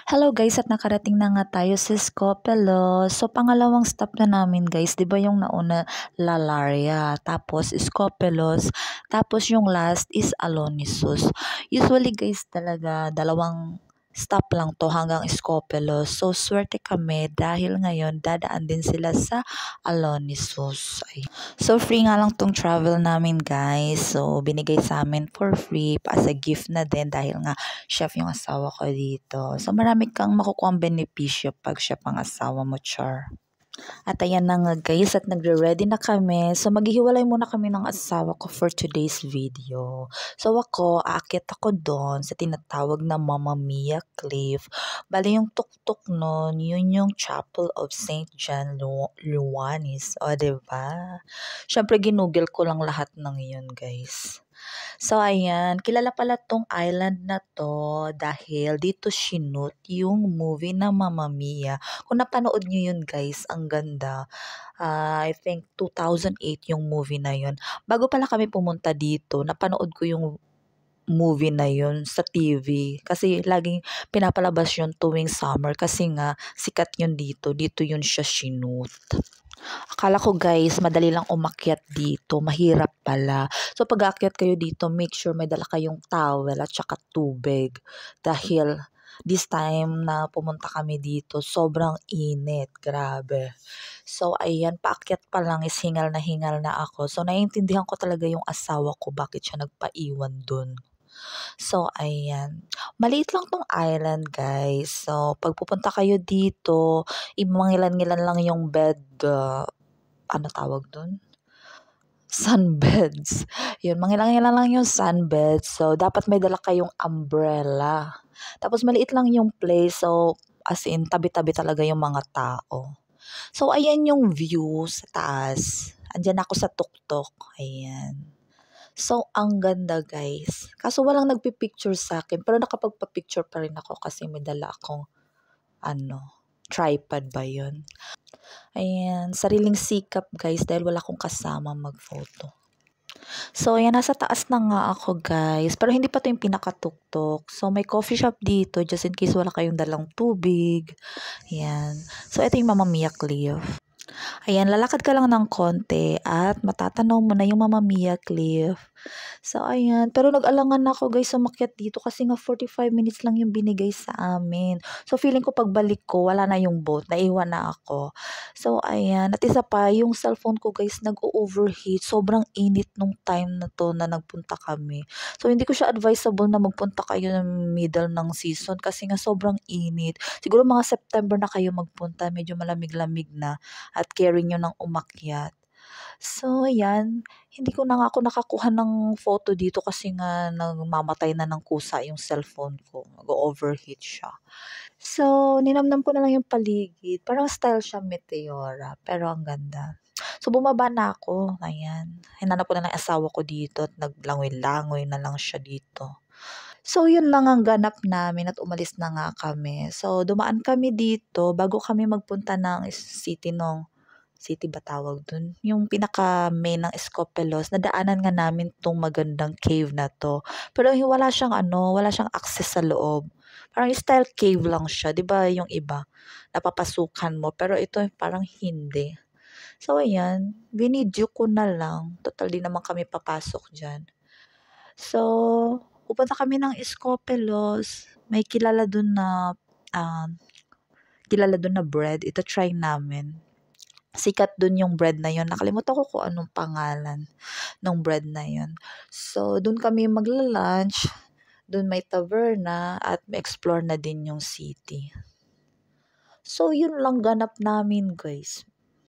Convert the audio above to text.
Hello guys, at nakarating na nga tayo sa Scopelos. So pangalawang stop na namin guys, 'di ba yung nauna Lalaria, tapos Scopelos, tapos yung last is Alonisus. Usually guys talaga dalawang stop lang to hanggang Scopelos. So swerte kami dahil ngayon dadaan din sila sa Alonisus. So, free nga lang tong travel namin, guys. So, binigay sa amin for free as a gift na din dahil nga chef yung asawa ko dito. So, marami kang makukuha ang benepisyo pag chef ang asawa mo, Char. At ayan na nga guys, at nagre-ready na kami. So maghihiwalay muna kami ng asawa ko for today's video. So ako, aakyat ako doon sa tinatawag na Mamma Mia Cliff. Bali yung tuktok nun, yun yung Chapel of St. John Luanis. O diba? Syempre ginugel ko lang lahat ng yun guys. So, ayan. Kilala pala tong island na to dahil dito sinut yung movie na Mamma Mia. Kung napanood nyo yun, guys, ang ganda. I think 2008 yung movie na yun. Bago pala kami pumunta dito, napanood ko yung movie na yun sa TV. Kasi laging pinapalabas yun tuwing summer kasi nga sikat yun dito. Dito yun siya sinut. Akala ko guys, madali lang umakyat dito. Mahirap pala. So pag aakyat kayo dito, make sure may dala kayong towel at saka tubig. Dahil this time na pumunta kami dito, sobrang init. Grabe. So ayan, paakyat pa lang is hingal na ako. So naiintindihan ko talaga yung asawa ko bakit siya nagpaiwan dun. So, ayan. Maliit lang tong island, guys. So, pag pupunta kayo dito, imangilan-ngilan lang yung bed, ano tawag dun? Sunbeds. Yun, mangilan-ngilan lang yung sunbeds. So, dapat may dala kayong umbrella. Tapos, maliit lang yung place. So, as in, tabi-tabi talaga yung mga tao. So, ayan yung view sa taas. Andyan ako sa tuktok. Ayan. So, ang ganda guys. Kaso walang nagpipicture sa akin. Pero nakapagpa-picture pa rin ako kasi may dala akong tripod ba yun. Ayan, sariling sikap guys dahil wala akong kasama mag-photo. So, ayan, nasa taas na nga ako guys. Pero hindi pa to yung pinakatuktok. So, may coffee shop dito just in case wala kayong dalang tubig. Ayan. So, ito yung Mamma Mia Cliff. Ayan, lalakad ka lang ng konti at matatanaw mo na yung Mamma Mia Cliff. So, ayan. Pero nag-alangan na ako guys umakyat dito kasi nga 45 minutes lang yung binigay sa amin. So, feeling ko pagbalik ko, wala na yung boat. Naiwan na ako. So, ayan. At isa pa, yung cellphone ko guys nag-overheat. Sobrang init nung time na to na nagpunta kami. So, hindi ko siya advisable na magpunta kayo ng middle ng season kasi nga sobrang init. Siguro mga September na kayo magpunta. Medyo malamig-lamig na at carry nyo ng umakyat. So, ayan. Hindi ko na nga ako nakakuha ng photo dito kasi nga nagmamatay na ng kusa yung cellphone ko. Nag-overheat siya. So, ninamnam ko na lang yung paligid. Parang style siya Meteora. Pero ang ganda. So, bumaba na ako. Ayan. Hinanap ko na lang asawa ko dito at naglangoy-langoy na lang siya dito. So, yun lang ang ganap namin at umalis na nga kami. So, dumaan kami dito bago kami magpunta ng city ba tawag dun? Yung pinaka-main ng Escopelos, nadaanan nga namin tong magandang cave na to. Pero wala siyang wala siyang access sa loob. Parang style cave lang siya, 'di ba? Yung iba, napapasukan mo, pero ito parang hindi. So ayan, binidyo ko na lang. Total di naman kami papasok diyan. So, pupunta kami ng Escopelos. May ah, kilala dun na bread. Ito try namin. Sikat dun yung bread na yun. Nakalimutan ko kung anong pangalan ng bread na yun. So, dun kami magla-lunch. Dun may taverna at explore na din yung city. So, yun lang ganap namin guys.